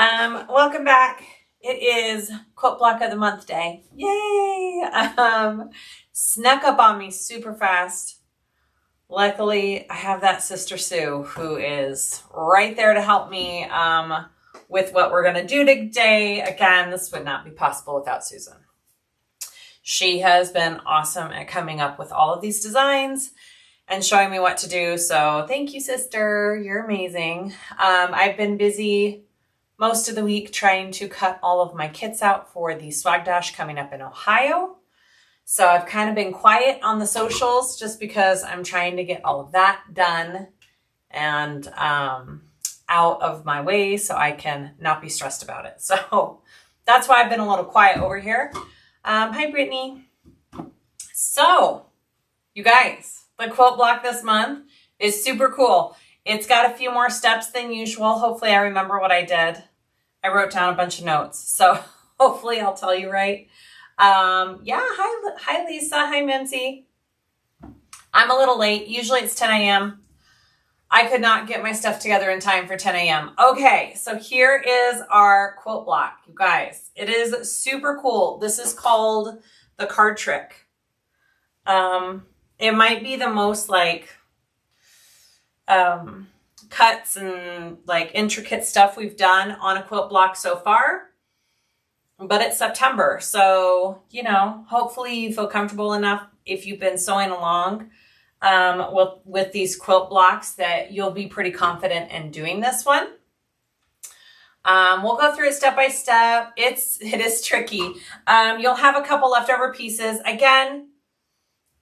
Welcome back. It is Quilt Block of the Month day. Yay! Snuck up on me super fast. Luckily, I have that sister Sue who is right there to help me with what we're going to do today. Again, this would not be possible without Susan. She has been awesome at coming up with all of these designs and showing me what to do. So thank you, sister. You're amazing. I've been busy most of the week trying to cut all of my kits out for the Swag Dash coming up in Ohio. So I've kind of been quiet on the socials just because I'm trying to get all of that done and out of my way so I can not be stressed about it. So that's why I've been a little quiet over here. Hi, Brittany. So you guys, the quilt block this month is super cool. It's got a few more steps than usual. Hopefully I remember what I did. I wrote down a bunch of notes, so hopefully I'll tell you right. Yeah, hi Lisa, hi Mincy. I'm a little late. Usually it's 10 a.m. I could not get my stuff together in time for 10 a.m. Okay, so here is our quilt block, you guys. It is super cool. This is called the card trick. It might be the most like cuts and like intricate stuff we've done on a quilt block so far, but it's September. So, you know, hopefully you feel comfortable enough if you've been sewing along with these quilt blocks that you'll be pretty confident in doing this one. We'll go through it step by step. It is tricky. You'll have a couple leftover pieces. Again,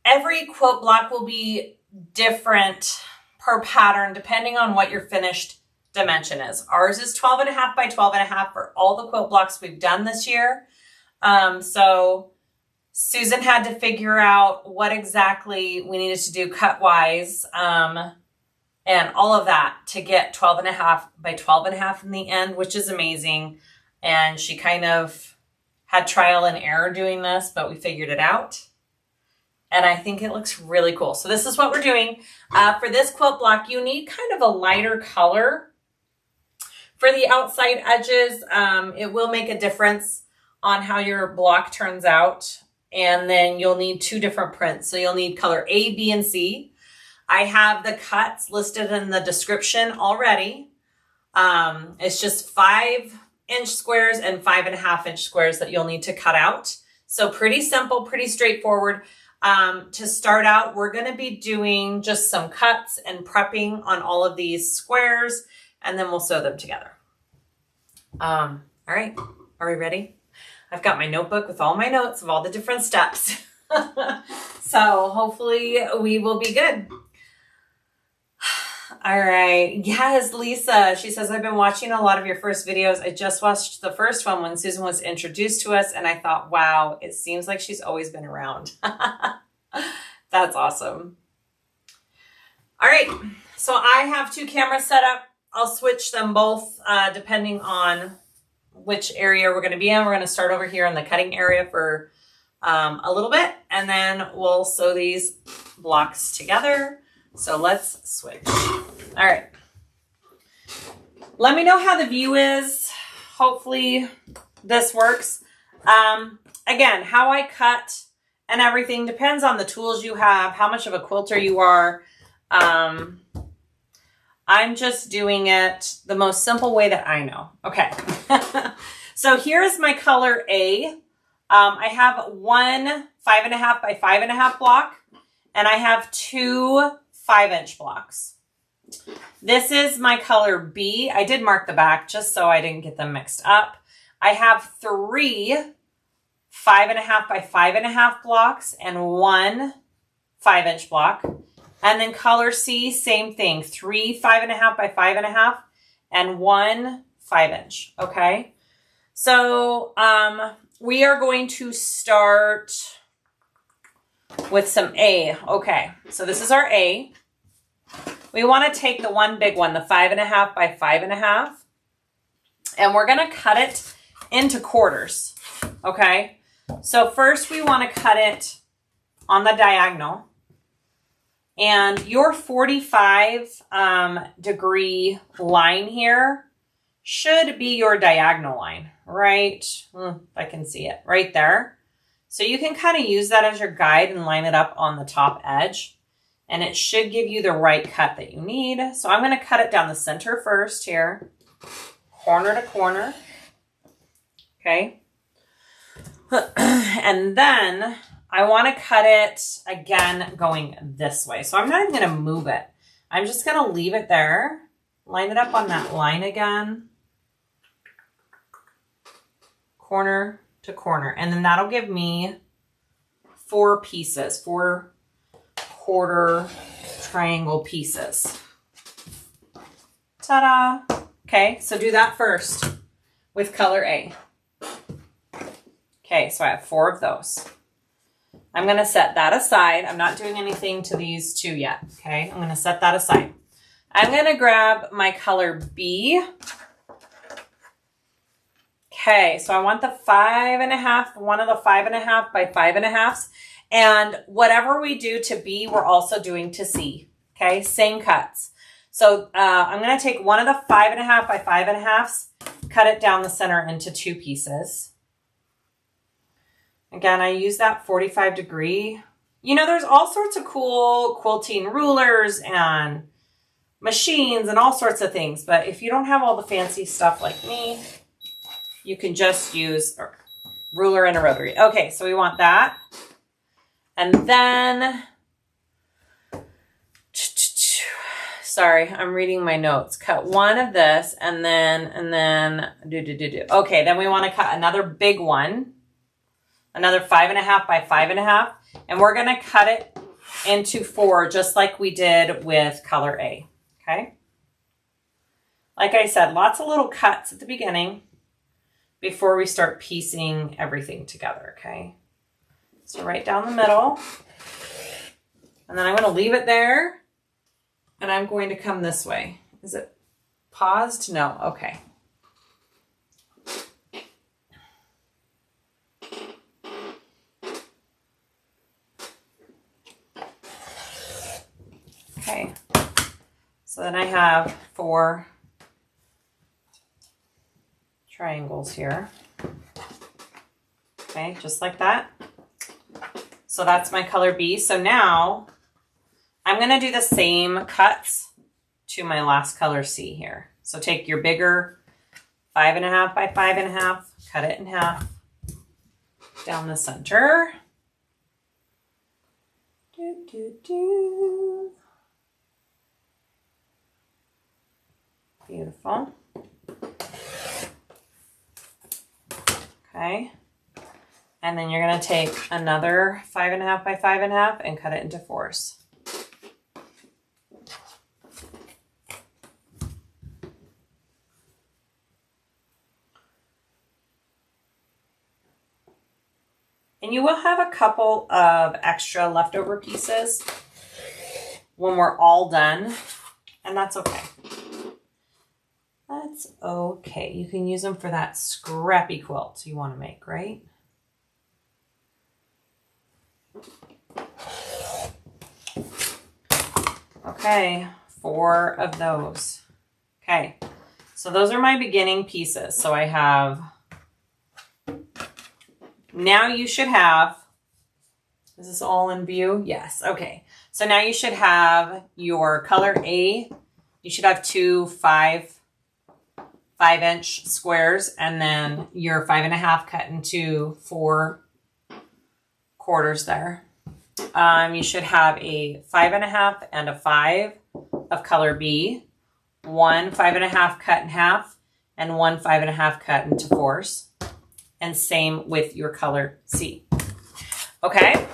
every quilt block will be different per pattern depending on what your finished dimension is. Ours is 12.5 by 12.5 for all the quilt blocks we've done this year. So Susan had to figure out what exactly we needed to do cut wise and all of that to get 12.5 by 12.5 in the end, which is amazing. And she kind of had trial and error doing this, but we figured it out. And I think it looks really cool. So this is what we're doing. For this quilt block, you need kind of a lighter color for the outside edges. It will make a difference on how your block turns out. And then you'll need two different prints. So you'll need color A, B, and C. I have the cuts listed in the description already. It's just 5-inch squares and 5.5-inch squares that you'll need to cut out. So pretty simple, pretty straightforward. To start out, we're going to be doing just some cuts and prepping on all of these squares, and then we'll sew them together. All right, are we ready? I've got my notebook with all my notes of all the different steps. So hopefully we will be good. All right. Yes, Lisa. She says, I've been watching a lot of your first videos. I just watched the first one when Susan was introduced to us, and I thought, wow, it seems like she's always been around. That's awesome. All right. So I have two cameras set up. I'll switch them both depending on which area we're going to be in. We're going to start over here in the cutting area for a little bit, and then we'll sew these blocks together. So let's switch. All right. Let me know how the view is. Hopefully this works. Again, how I cut and everything depends on the tools you have, how much of a quilter you are. I'm just doing it the most simple way that I know. Okay. So here is my color A. I have one 5.5 by 5.5 block, and I have two 5-inch blocks. This is my color B. I did mark the back just so I didn't get them mixed up. I have three 5.5 by 5.5 blocks and one 5-inch block. And then color C, same thing. Three 5.5 by 5.5 and one 5-inch. Okay. So we are going to start with some A. Okay, so this is our A. We want to take the one big one, the 5.5 by 5.5, and we're going to cut it into quarters. Okay, so first we want to cut it on the diagonal, and your 45 degree line here should be your diagonal line, right? If I can see it right there. So you can kind of use that as your guide and line it up on the top edge. And it should give you the right cut that you need. So I'm going to cut it down the center first here, corner to corner. Okay. And then I want to cut it again going this way. So I'm not even going to move it. I'm just going to leave it there. Line it up on that line again. Corner to corner. And then that'll give me 4 pieces, 4 quarter triangle pieces. Ta-da! Okay, so do that first with color A. Okay, so I have 4 of those. I'm going to set that aside. I'm not doing anything to these 2 yet. Okay, I'm going to set that aside. I'm going to grab my color B. Okay, so I want the 5.5, one of the 5.5 by 5.5s. And whatever we do to B, we're also doing to C. Okay, same cuts. So I'm going to take one of the 5.5 by 5.5s, cut it down the center into 2 pieces. Again, I use that 45 degree. You know, there's all sorts of cool quilting rulers and machines and all sorts of things. But if you don't have all the fancy stuff like me, you can just use a ruler and a rotary. Okay, so we want that. And then, sorry, I'm reading my notes. Cut one of this and then, Okay, then we want to cut another big one. Another 5.5 by 5.5. And we're going to cut it into 4 just like we did with color A. Okay. Like I said, lots of little cuts at the beginning before we start piecing everything together. Okay. So right down the middle. And then I'm going to leave it there. And I'm going to come this way. Is it paused? No. Okay. Okay. So then I have 4 triangles here. Okay, just like that. So that's my color B. So now I'm going to do the same cuts to my last color C here. So take your bigger 5.5 by 5.5, cut it in half down the center. Beautiful. Okay. And then you're going to take another 5.5 by 5.5 and cut it into 4s. And you will have a couple of extra leftover pieces when we're all done, and that's okay. That's okay. You can use them for that scrappy quilt you want to make, right? Okay, 4 of those. Okay, so those are my beginning pieces. So I have, now you should have, is this all in view? Yes, okay. So now you should have your color A. You should have 2 5-inch squares, and then your 5.5 cut into 4 quarters there. You should have a 5.5 and a 5 of color B, 1 5.5 cut in half, and 1 5.5 cut into 4s. And same with your color C. Okay?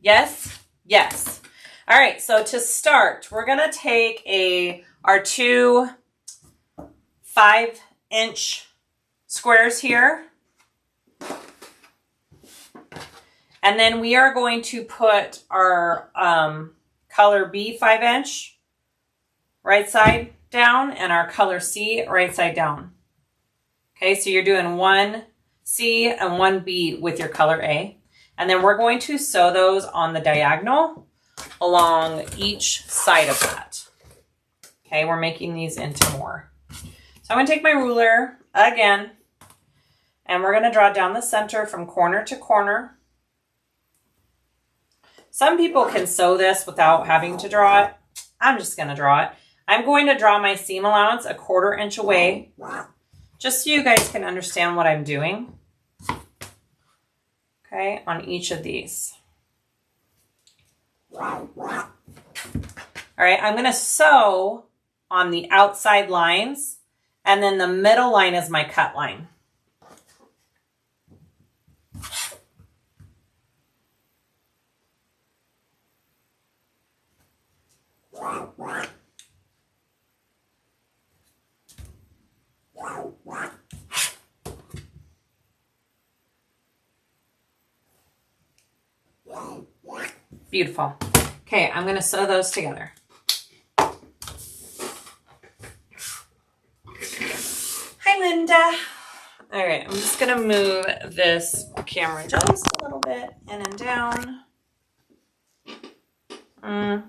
Yes? Yes. All right, so to start, we're gonna take our 2 5-inch squares here. And then we are going to put our color B 5-inch right side down and our color C right side down. Okay, so you're doing 1 C and 1 B with your color A. And then we're going to sew those on the diagonal along each side of that. Okay, we're making these into more. So I'm going to take my ruler again, and we're going to draw down the center from corner to corner. Some people can sew this without having to draw it. I'm just going to draw it. I'm going to draw my seam allowance 1/4 inch away, just so you guys can understand what I'm doing. Okay, on each of these. All right, I'm going to sew on the outside lines, and then the middle line is my cut line. Beautiful. Okay, I'm going to sew those together. Hi, Linda. All right, I'm just going to move this camera just a little bit in and down. Don't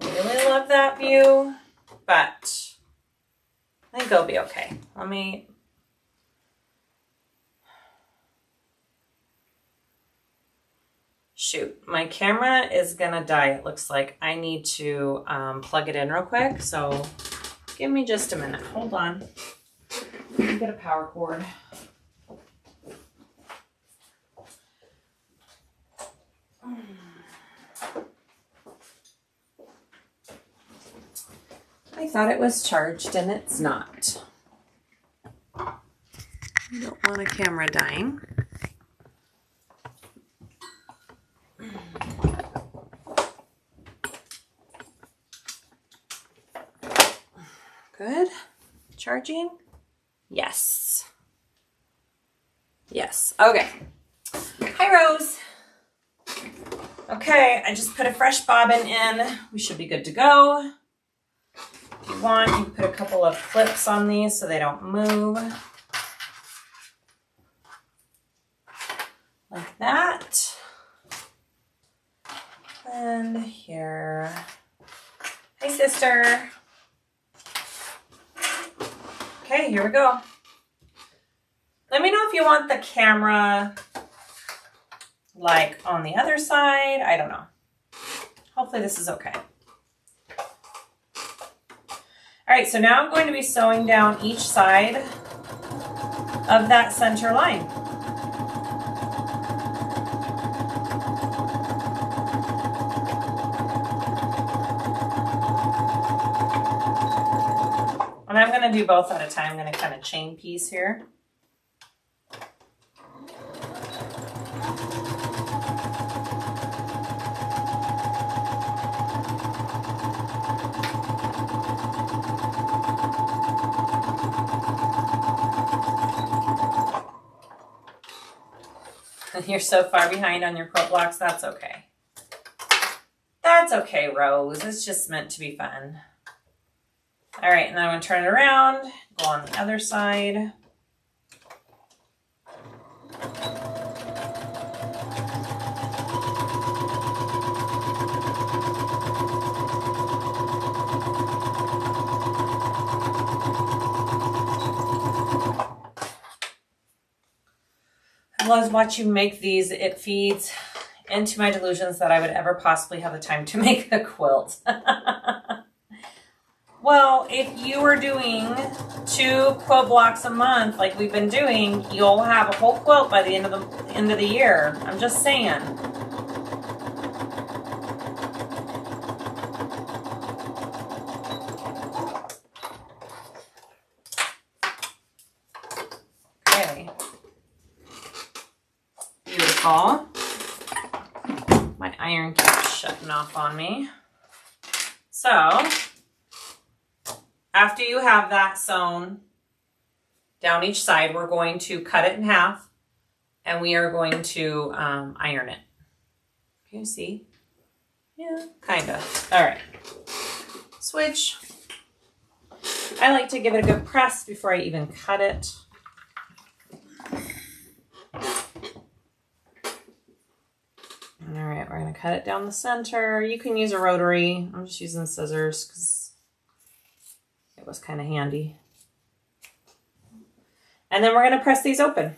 really love that view, but I think it'll be okay. Let me... Shoot, my camera is gonna die. It looks like I need to plug it in real quick. So give me just a minute. Hold on. Let me get a power cord. I thought it was charged and it's not. I don't want a camera dying. Good. Charging? Yes. Yes. Okay. Hi, Rose. Okay, I just put a fresh bobbin in. We should be good to go. If you want, you can put a couple of clips on these so they don't move. Like that. And here. Hi, sister. Okay, here we go. Let me know if you want the camera like on the other side. I don't know. Hopefully this is okay. All right, so now I'm going to be sewing down each side of that center line. And I'm going to do both at a time. I'm going to kind of chain piece here. You're so far behind on your quilt blocks. That's okay. That's okay, Rose. It's just meant to be fun. All right, and then I'm going to turn it around, go on the other side. I love watching you make these. It feeds into my delusions that I would ever possibly have the time to make a quilt. Well, if you are doing 2 quilt blocks a month like we've been doing, you'll have a whole quilt by the end of the year. I'm just saying. Okay. Beautiful. My iron keeps shutting off on me. So, after you have that sewn down each side, we're going to cut it in half and we are going to iron it. Can you see? Yeah, kind of. All right. Switch. I like to give it a good press before I even cut it. All right, we're going to cut it down the center. You can use a rotary. I'm just using scissors because it was kind of handy. And then we're going to press these open.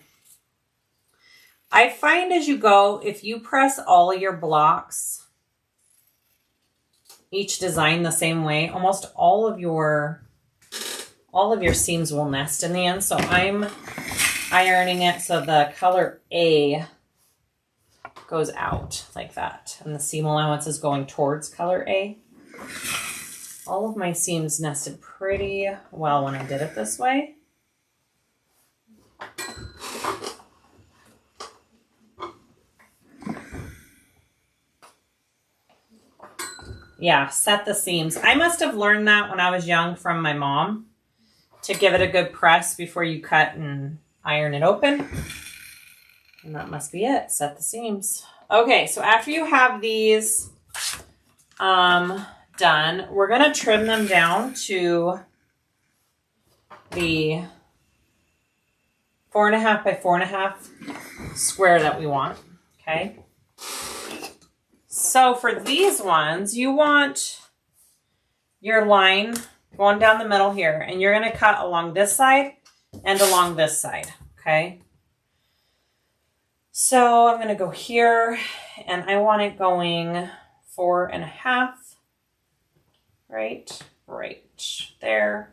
I find as you go, if you press all your blocks, each design the same way, almost all of your seams will nest in the end. So I'm ironing it so the color A goes out like that. And the seam allowance is going towards color A. All of my seams nested pretty well when I did it this way. Yeah, set the seams. I must have learned that when I was young from my mom, to give it a good press before you cut and iron it open. And that must be it. Set the seams. Okay, so after you have these done, we're going to trim them down to the 4.5 by 4.5 square that we want. Okay. So for these ones, you want your line going down the middle here, and you're going to cut along this side and along this side. Okay. So I'm going to go here, and I want it going 4.5, right there.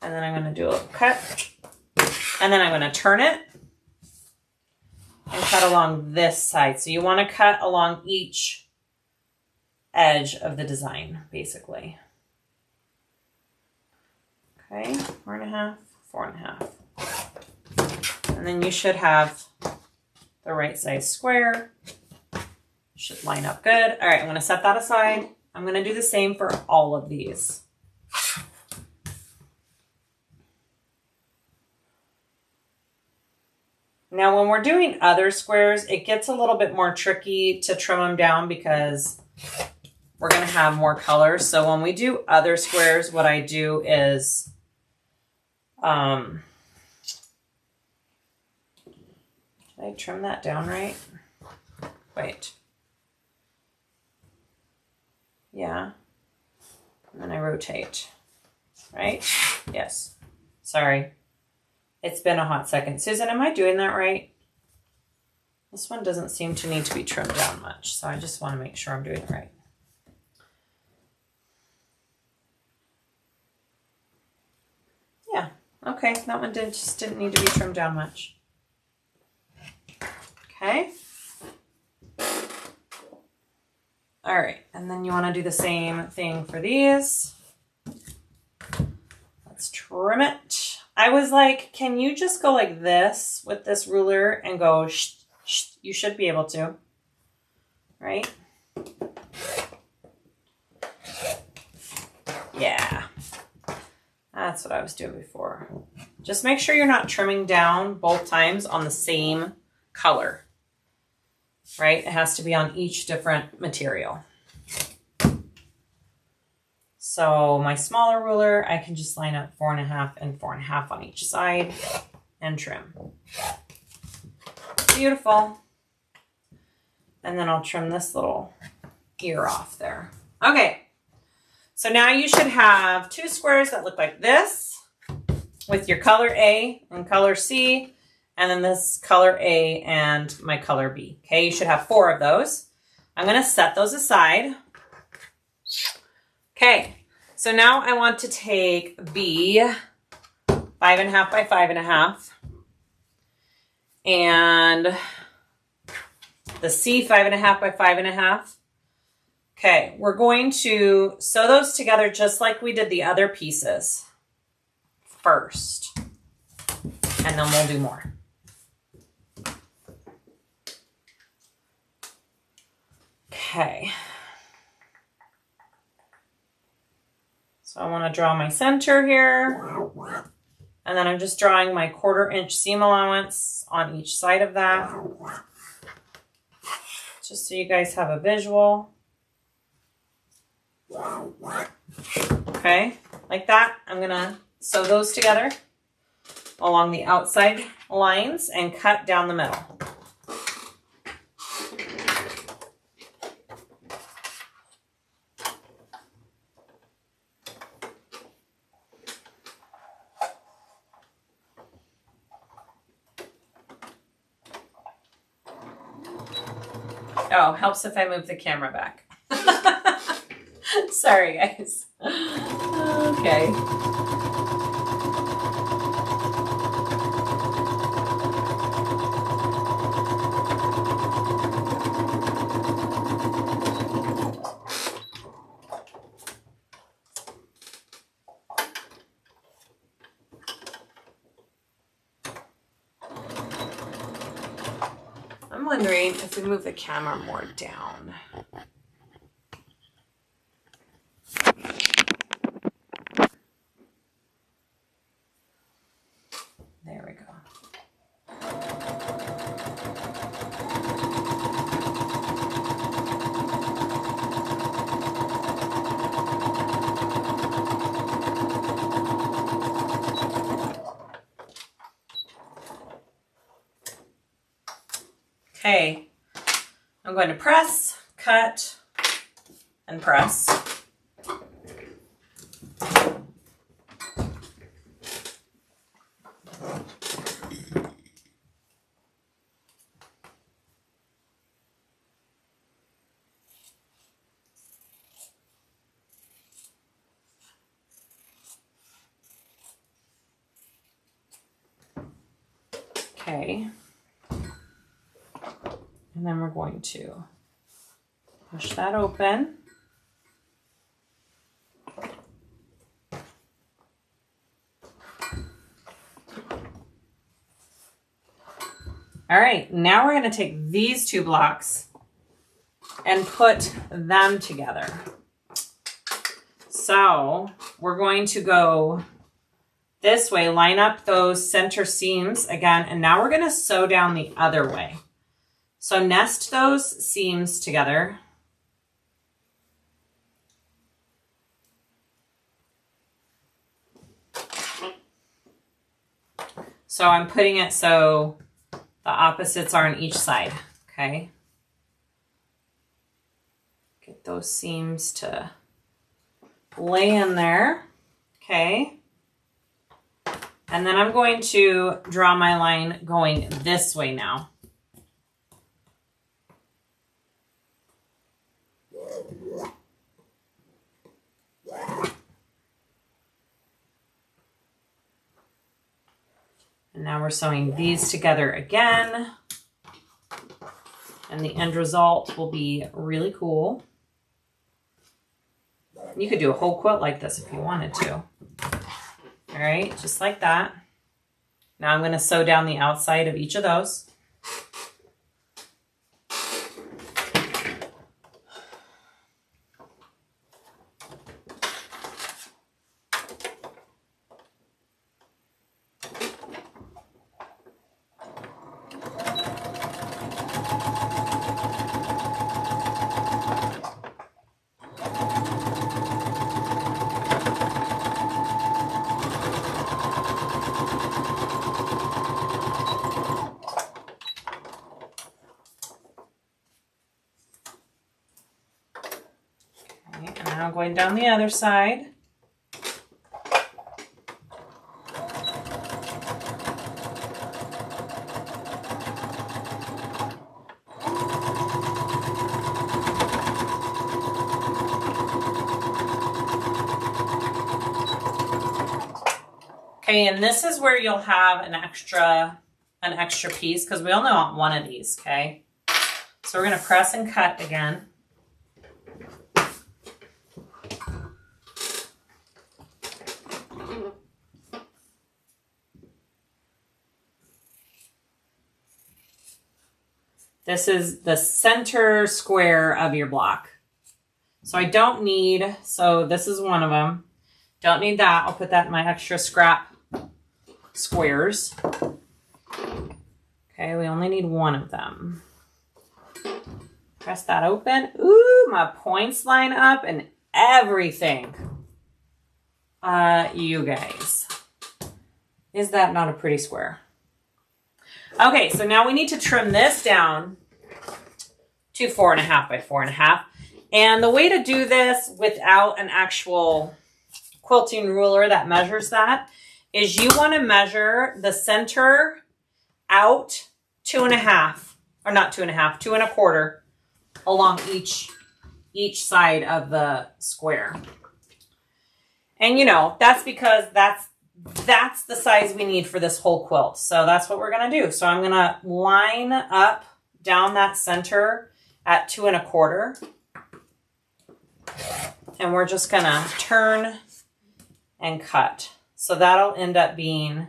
And then I'm going to do a little cut, and then I'm going to turn it and cut along this side. So you want to cut along each edge of the design, basically. Okay, 4.5, 4.5. And then you should have the right size square. Should line up good. All right, I'm going to set that aside. I'm going to do the same for all of these. Now, when we're doing other squares, it gets a little bit more tricky to trim them down because we're going to have more colors. So when we do other squares, what I do is, did I trim that down right? Wait. Yeah. And then I rotate, right? Yes. Sorry. It's been a hot second. Susan, am I doing that right? This one doesn't seem to need to be trimmed down much, so I just want to make sure I'm doing it right. Yeah, okay, that one just didn't need to be trimmed down much. Okay. All right, and then you want to do the same thing for these. Let's trim it. I was like, can you just go like this with this ruler and go shh, shh? You should be able to, right? Yeah, that's what I was doing before. Just make sure you're not trimming down both times on the same color, right? It has to be on each different material. So my smaller ruler, I can just line up 4.5 and 4.5 on each side and trim. Beautiful. And then I'll trim this little ear off there. Okay. So now you should have two squares that look like this with your color A and color C, and then this color A and my color B. Okay, you should have 4 of those. I'm going to set those aside. Okay, so now I want to take B 5.5 by 5.5 and the C 5.5 by 5.5. Okay, we're going to sew those together just like we did the other pieces first, and then we'll do more. Okay. So I want to draw my center here, and then I'm just drawing my 1/4 inch seam allowance on each side of that, just so you guys have a visual. Okay, like that. I'm going to sew those together along the outside lines and cut down the middle. Oh, helps if I move the camera back. Sorry, guys. Okay. I'm wondering if we move the camera more down. There we go. Okay, I'm going to press, cut, and press. Okay. And then we're going to push that open. All right, now we're going to take these two blocks and put them together. So we're going to go this way, line up those center seams again, and now we're going to sew down the other way. So nest those seams together. So I'm putting it so the opposites are on each side, okay? Get those seams to lay in there, okay? And then I'm going to draw my line going this way now. And now we're sewing these together again. And the end result will be really cool. You could do a whole quilt like this if you wanted to. All right, just like that. Now I'm going to sew down the outside of each of those. Now going down the other side. Okay, and this is where you'll have an extra piece because we only want one of these, okay? So we're going to press and cut again. This is the center square of your block. So I don't need, so this is one of them. Don't need that. I'll put that in my extra scrap squares. Okay, we only need one of them. Press that open. Ooh, my points line up and everything. You guys. Is that not a pretty square? Okay, so now we need to trim this down to 4.5 by 4.5. And the way to do this without an actual quilting ruler that measures that is you want to measure the center out 2.5, or not 2.5, 2 1/4 along each side of the square. And you know, that's because that's the size we need for this whole quilt. So that's what we're gonna do. So I'm gonna line up down that center at 2 1/4. And we're just gonna turn and cut. So that'll end up being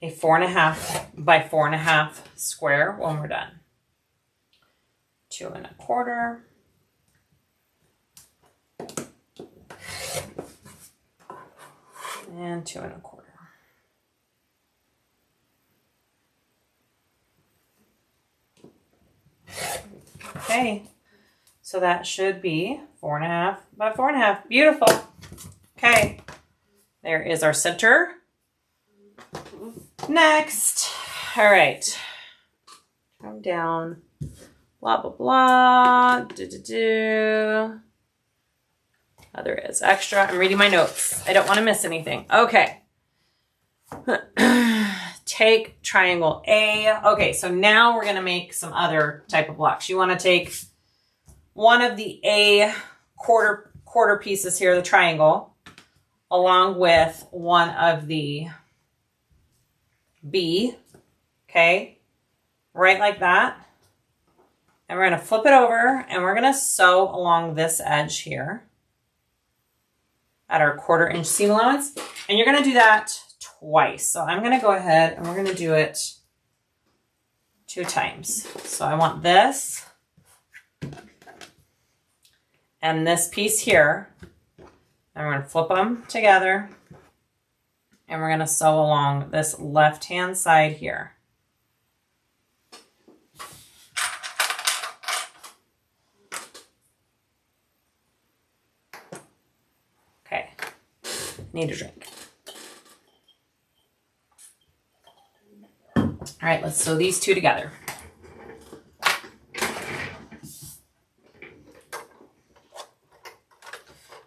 a 4 1/2 by 4 1/2 square when we're done. 2 1/4. And 2 1/4. Okay, so that should be 4 1/2 by 4 1/2. Beautiful. Okay, there is our center. Next, all right, come down, blah, blah, blah, Oh, there is extra. I'm reading my notes. I don't want to miss anything. Okay. Take triangle A. Okay, so now we're going to make some other type of blocks. You want to take one of the A quarter pieces here, the triangle, along with one of the B, okay, right like that. And we're going to flip it over and we're going to sew along this edge here at our 1/4 inch seam allowance. And you're going to do that twice. So I'm going to go ahead and we're going to do it 2 times. So I want this and this piece here. And we're going to flip them together. And we're going to sew along this left-hand side here. Okay, need a drink. All right, let's sew these 2 together.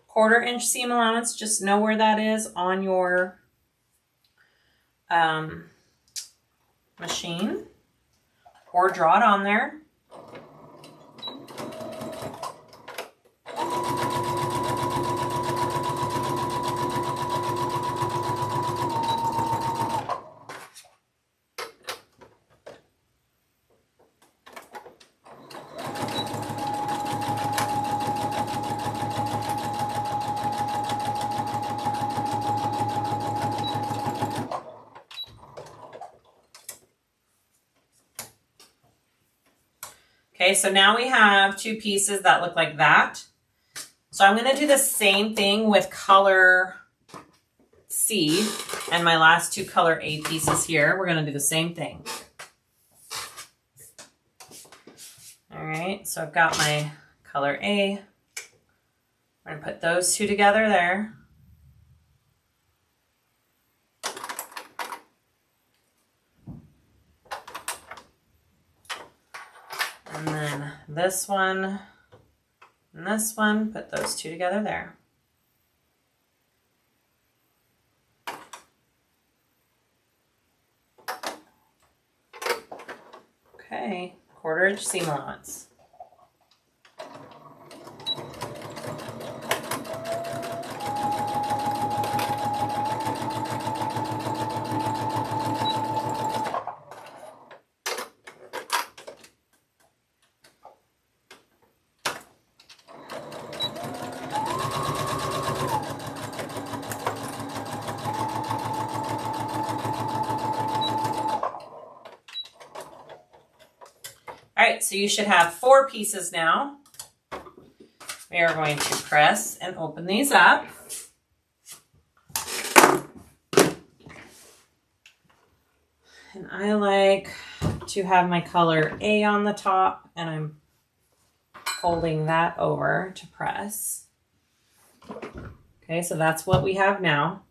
Quarter inch seam allowance, just know where that is on your machine, or draw it on there. Okay, so now we have 2 pieces that look like that. So I'm going to do the same thing with color C and my last 2 color A pieces here. We're going to do the same thing. All right, so I've got my color A. I'm going to put those 2 together there. And then this one and this one, put those 2 together there. Okay, 1/4 inch seam allowance. All right, so you should have 4 pieces now. We are going to press and open these up. And I like to have my color A on the top, and I'm folding that over to press. Okay, so that's what we have now.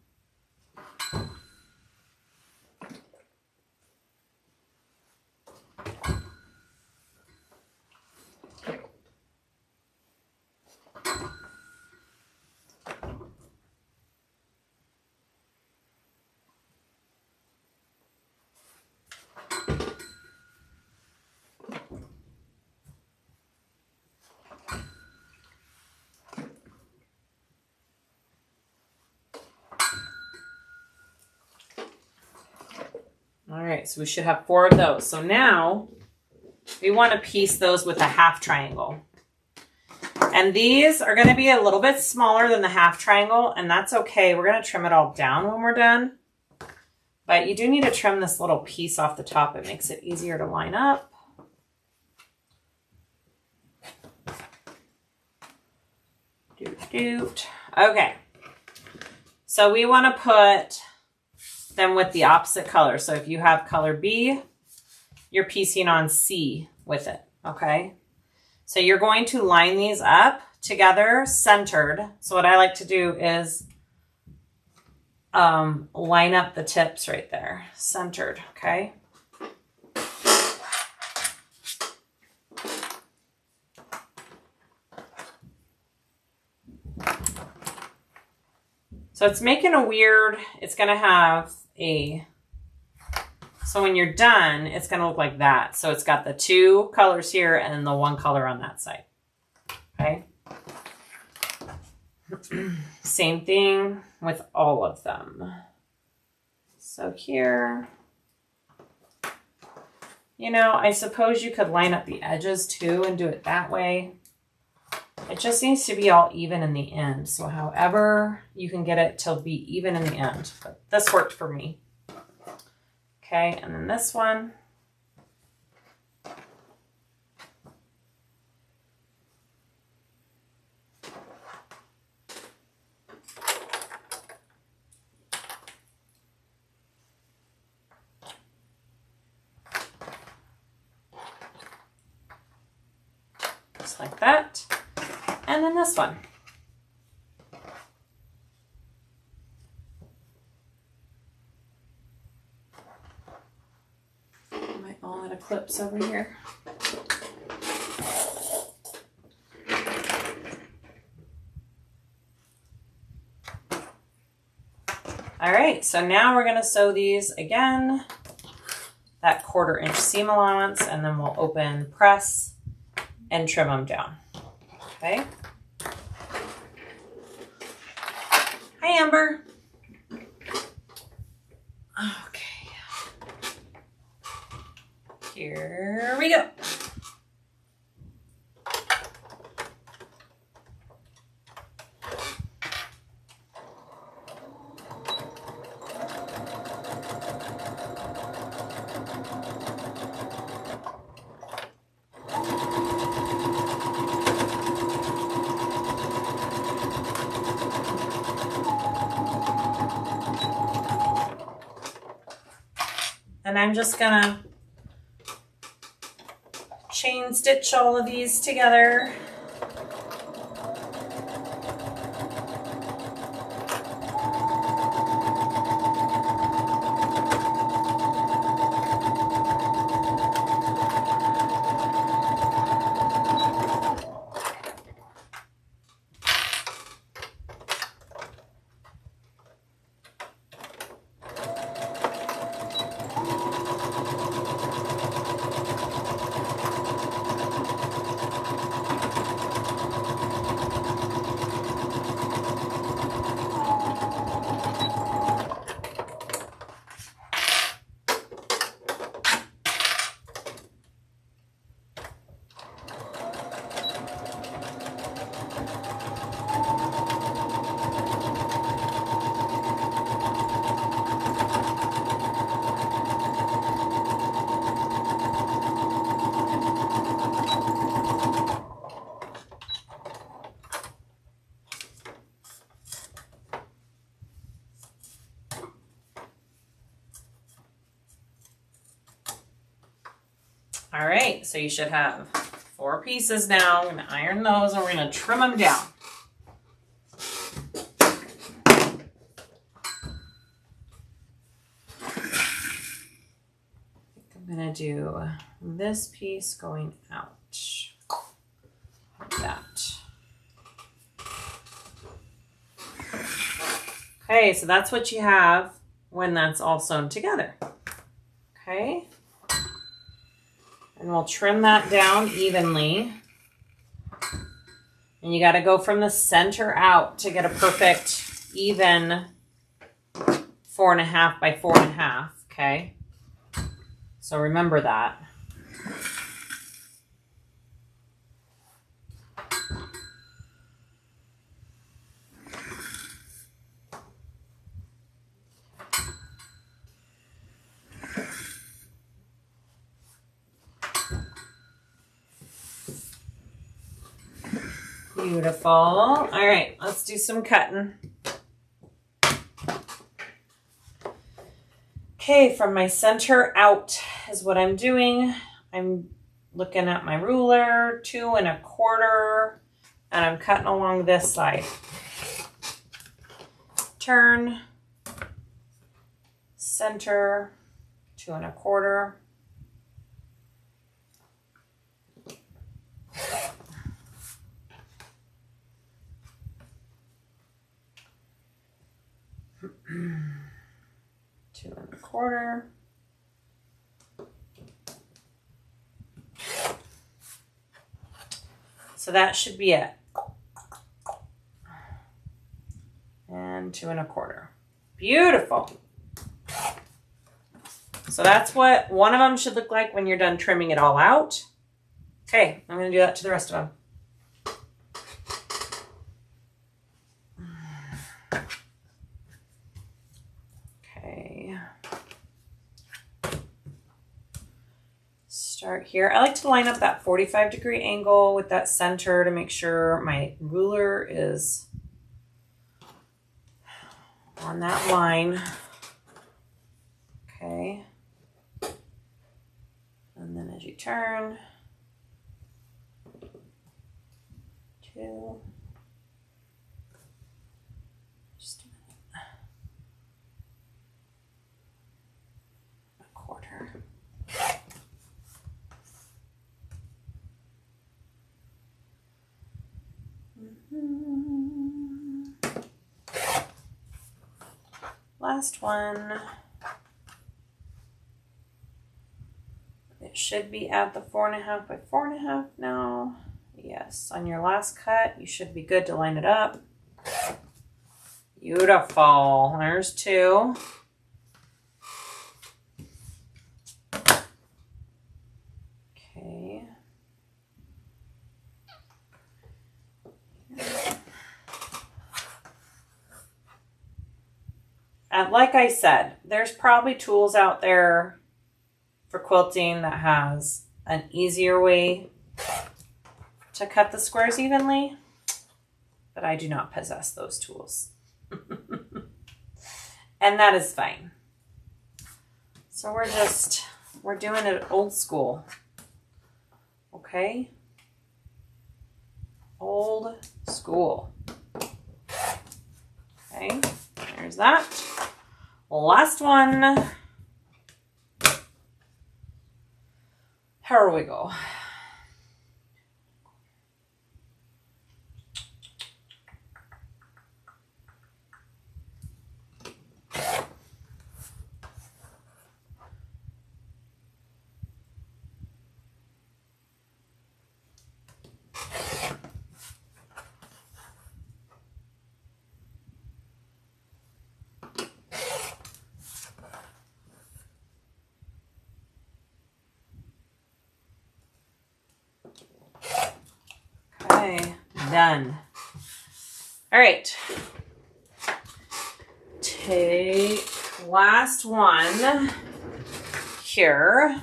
All right, so we should have 4 of those. So now we want to piece those with a half triangle. And these are going to be a little bit smaller than the half triangle, and that's okay. We're going to trim it all down when we're done. But you do need to trim this little piece off the top. It makes it easier to line up. Okay. So we want to put them with the opposite color. So if you have color B, you're piecing on C with it, okay? So you're going to line these up together, centered. So what I like to do is line up the tips right there, centered, okay? So it's making a weird, it's gonna have a, so when you're done, it's gonna look like that. So it's got the 2 colors here and the 1 color on that side, okay? Same thing with all of them. So here, you know, I suppose you could line up the edges too and do it that way. It just needs to be all even in the end. So however you can get it to be even in the end. But this worked for me. Okay, and then this one. Just like that. And then this one. My all out of clips over here. All right, so now we're gonna sew these again, that 1/4 inch seam allowance, and then we'll open, press, and trim them down, okay? Hi, Amber. Okay. Here we go. And I'm just gonna chain stitch all of these together. All right, so you should have 4 pieces now. I'm gonna iron those and we're gonna trim them down. I'm gonna do this piece going out, like that. Okay, so that's what you have when that's all sewn together, okay? And we'll trim that down evenly. And you got to go from the center out to get a perfect even 4.5 by 4.5, okay? So remember that. Beautiful. All right, let's do some cutting. Okay, from my center out is what I'm doing. I'm looking at my ruler, 2 1/4, and I'm cutting along this side. Turn, center, 2 1/4. Two 1/4. So that should be it. And 2 1/4. Beautiful. So that's what one of them should look like when you're done trimming it all out. Okay, I'm going to do that to the rest of them. Okay. Start here. I like to line up that 45-degree angle with that center to make sure my ruler is on that line. Okay. And then as you turn, 2. Just a minute. 1/4. Last one. It should be at the 4 1/2 by 4 1/2 now. Yes, on your last cut, you should be good to line it up. Beautiful. There's 2. Okay. And like I said, there's probably tools out there for quilting that has an easier way to cut the squares evenly, but I do not possess those tools. And that is fine. So we're doing it old school. Okay? Old school. Okay, there's that. Last one. Here we go. Okay, done. All right. Take last one here.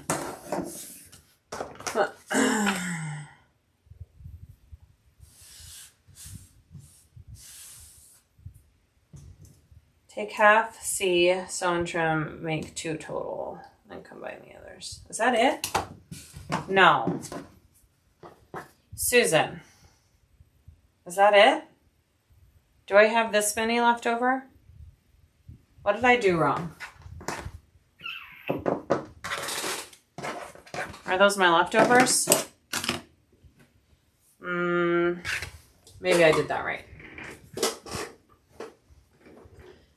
Take half, sew and trim, make 2 total, and combine the others. Is that it? No. Susan, is that it? Do I have this many left over? What did I do wrong? Are those my leftovers? Maybe I did that right.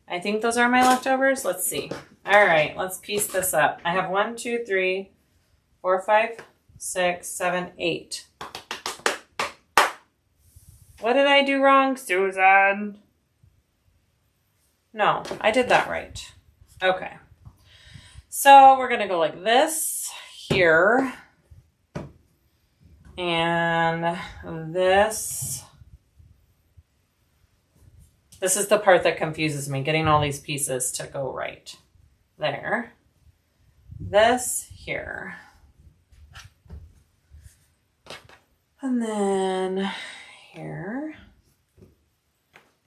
I think those are my leftovers. Let's see. All right, let's piece this up. I have 1, 2, 3, 4, 5, 6, 7, 8. What did I do wrong, Susan? No, I did that right. Okay. So we're going to go like this here. And this. This is the part that confuses me, getting all these pieces to go right there. This here. And then here.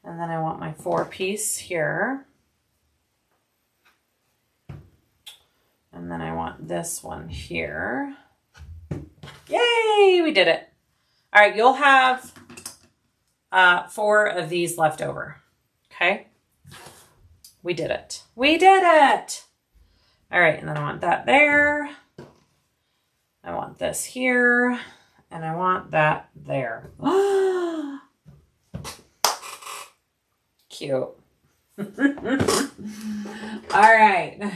And then I want my 4-piece here. And then I want this one here. Yay, we did it. All right, you'll have 4 of these left over. Okay, we did it. We did it. All right, and then I want that there. I want this here, and I want that there. Cute. All right.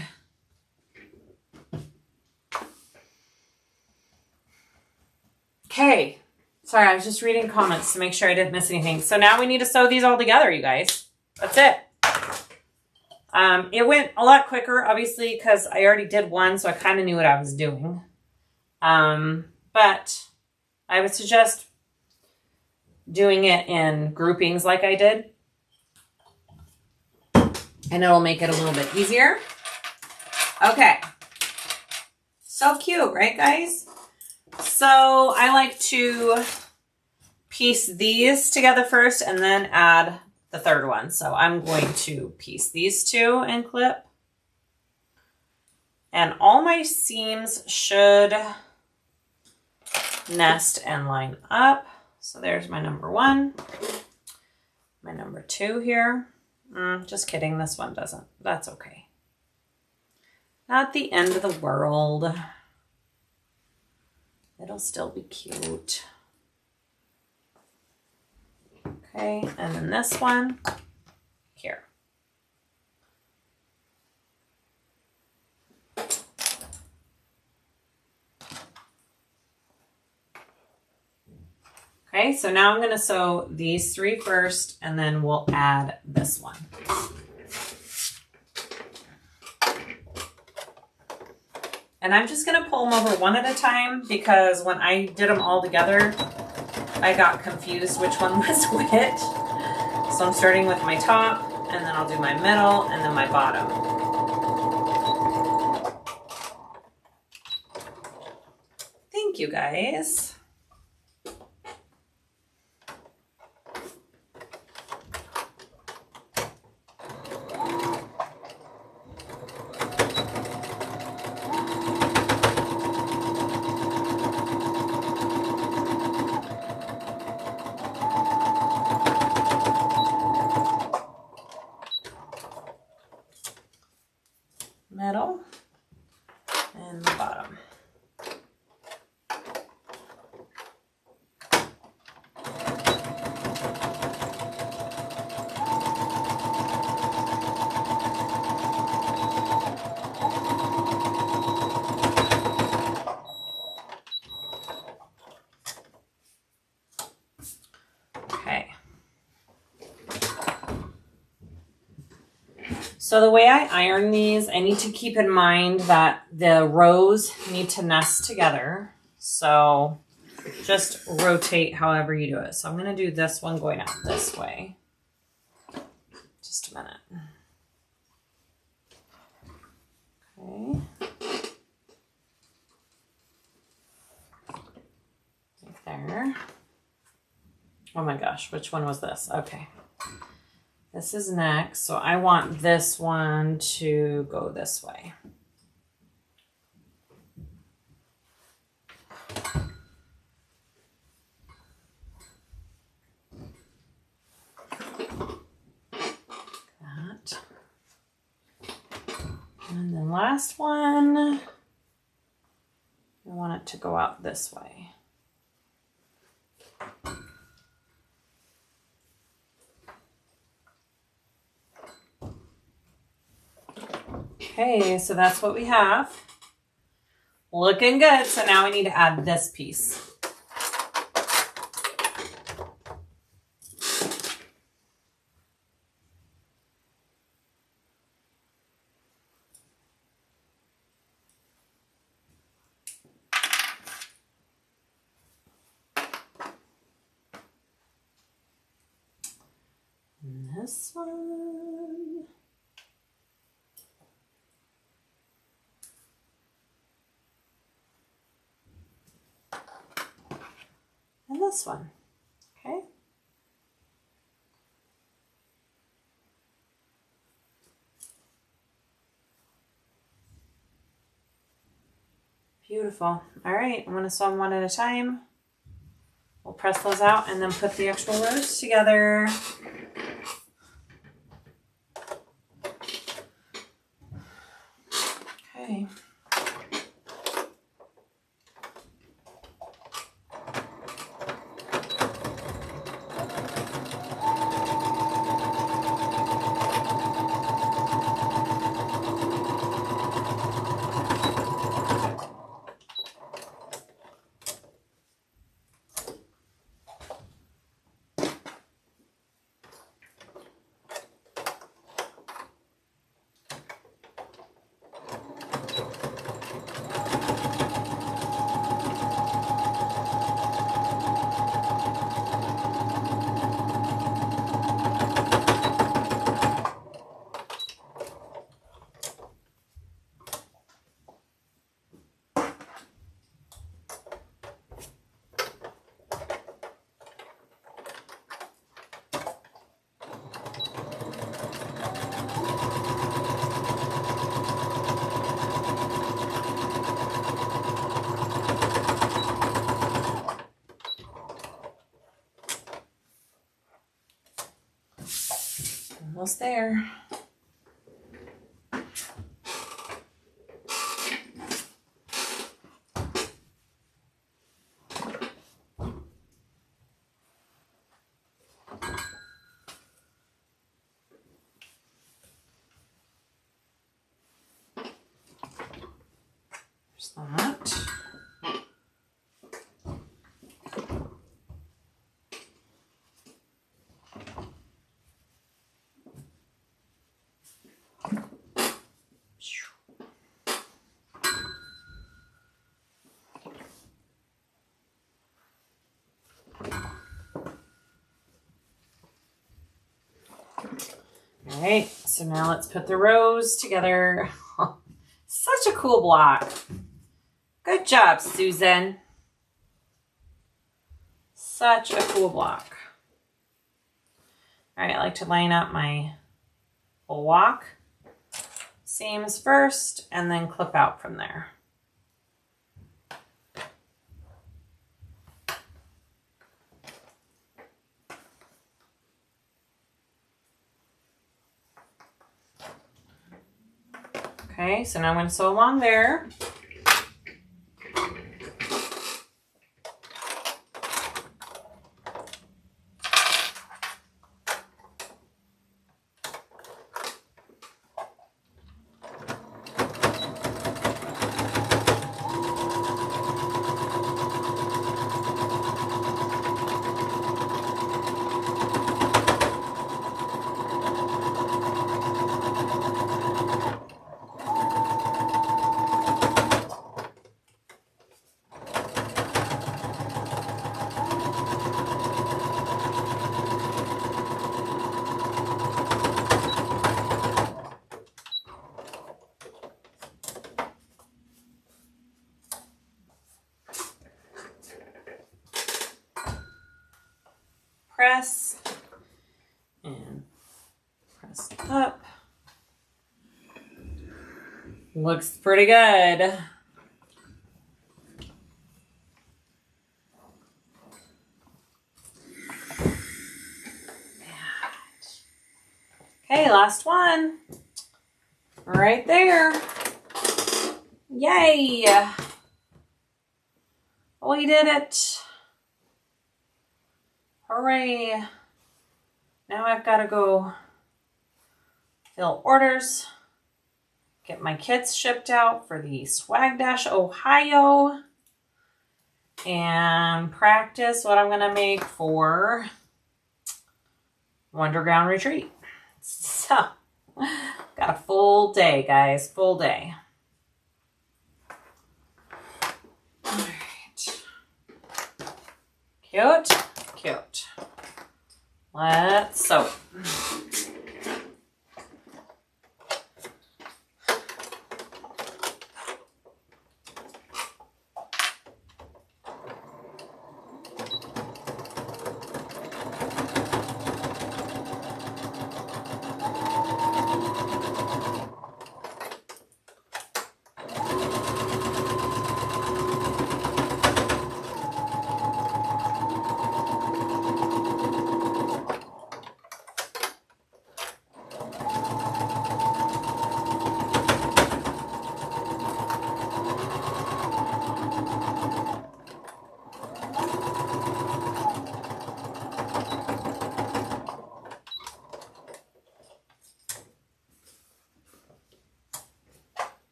Okay. Sorry, I was just reading comments to make sure I didn't miss anything. So now we need to sew these all together, you guys. That's it. It went a lot quicker, obviously, because I already did one, so I kind of knew what I was doing. But I would suggest doing it in groupings like I did. And it'll make it a little bit easier. Okay. So cute, right, guys? So I like to piece these together first and then add the third one. So I'm going to piece these 2 and clip. And all my seams should nest and line up. So there's my number 1, my number 2 here. Just kidding, this one doesn't. That's okay. Not the end of the world. It'll still be cute. Okay, and then this one here. Okay, so now I'm going to sew these 3 first, and then we'll add this one. And I'm just going to pull them over one at a time because when I did them all together, I got confused which one was which. So I'm starting with my top, and then I'll do my middle, and then my bottom. Thank you, guys. Middle and the bottom. Okay. So the way I iron these, I need to keep in mind that the rows need to nest together. So just rotate however you do it. So I'm going to do this one going out this way. Just a minute. Okay. Right there. Oh my gosh, which one was this? Okay. This is next, so I want this one to go this way. That. And then last one, I want it to go out this way. Okay, so that's what we have. Looking good. So now we need to add this piece. this one. And this one. Okay. Beautiful. All right, I'm going to sew them one at a time. We'll press those out and then put the actual rows together. Okay. Almost there. There's that. All right, so now let's put the rows together. Such a cool block. Good job, Susan. Such a cool block. All right, I like to line up my block seams first and then clip out from there. Okay, so now I'm going to sew along there. Press and press up. Looks pretty good. Okay, last one. Right there. Yay! We did it. Hooray. Now I've got to go fill orders, get my kits shipped out for the Swag Dash Ohio, and practice what I'm going to make for Wonderground Retreat. So, got a full day, guys, full day. All right. Cute, cute. Let's sew.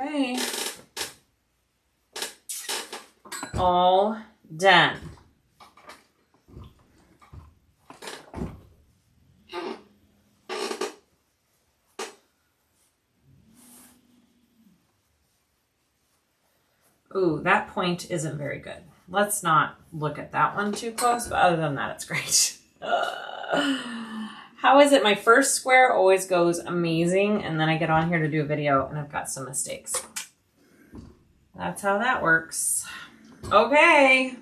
Okay. All done. Ooh, that point isn't very good. Let's not look at that one too close, but other than that, it's great. How is it? My first square always goes amazing, and then I get on here to do a video, and I've got some mistakes. That's how that works. Okay.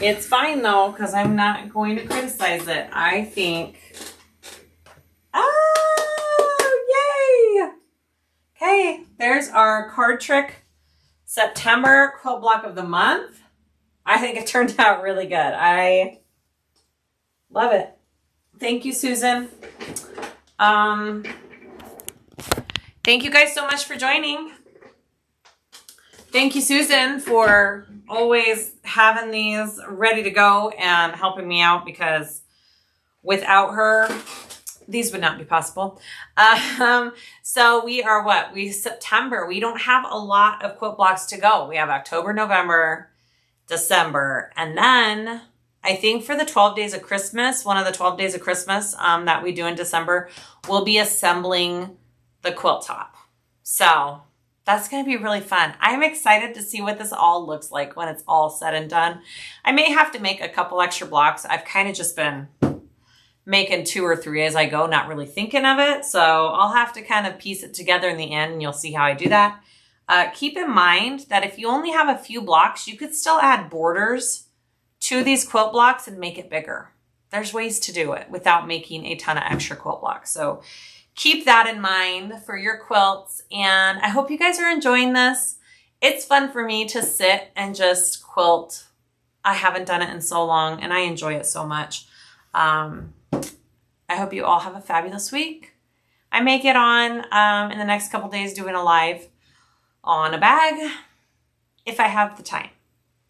It's fine, though, because I'm not going to criticize it. I think... Oh, yay! Okay, there's our card trick September quilt block of the month. I think it turned out really good. I love it. Thank you, Susan. Thank you guys so much for joining. Thank you, Susan, for always having these ready to go and helping me out, because without her, these would not be possible. So we are September. We don't have a lot of quilt blocks to go. We have October, November, December, and then I think for the 12 days of Christmas, one of the 12 days of Christmas that we do in December, we'll be assembling the quilt top. So that's going to be really fun. I'm excited to see what this all looks like when it's all said and done. I may have to make a couple extra blocks. I've kind of just been making 2 or 3 as I go, not really thinking of it. So I'll have to kind of piece it together in the end, and you'll see how I do that. Keep in mind that if you only have a few blocks, you could still add borders to these quilt blocks and make it bigger. There's ways to do it without making a ton of extra quilt blocks. So keep that in mind for your quilts. And I hope you guys are enjoying this. It's fun for me to sit and just quilt. I haven't done it in so long, and I enjoy it so much. I hope you all have a fabulous week. I may get on in the next couple days doing a live on a bag if I have the time.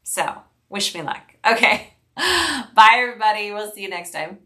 So wish me luck. Okay. Bye, everybody. We'll see you next time.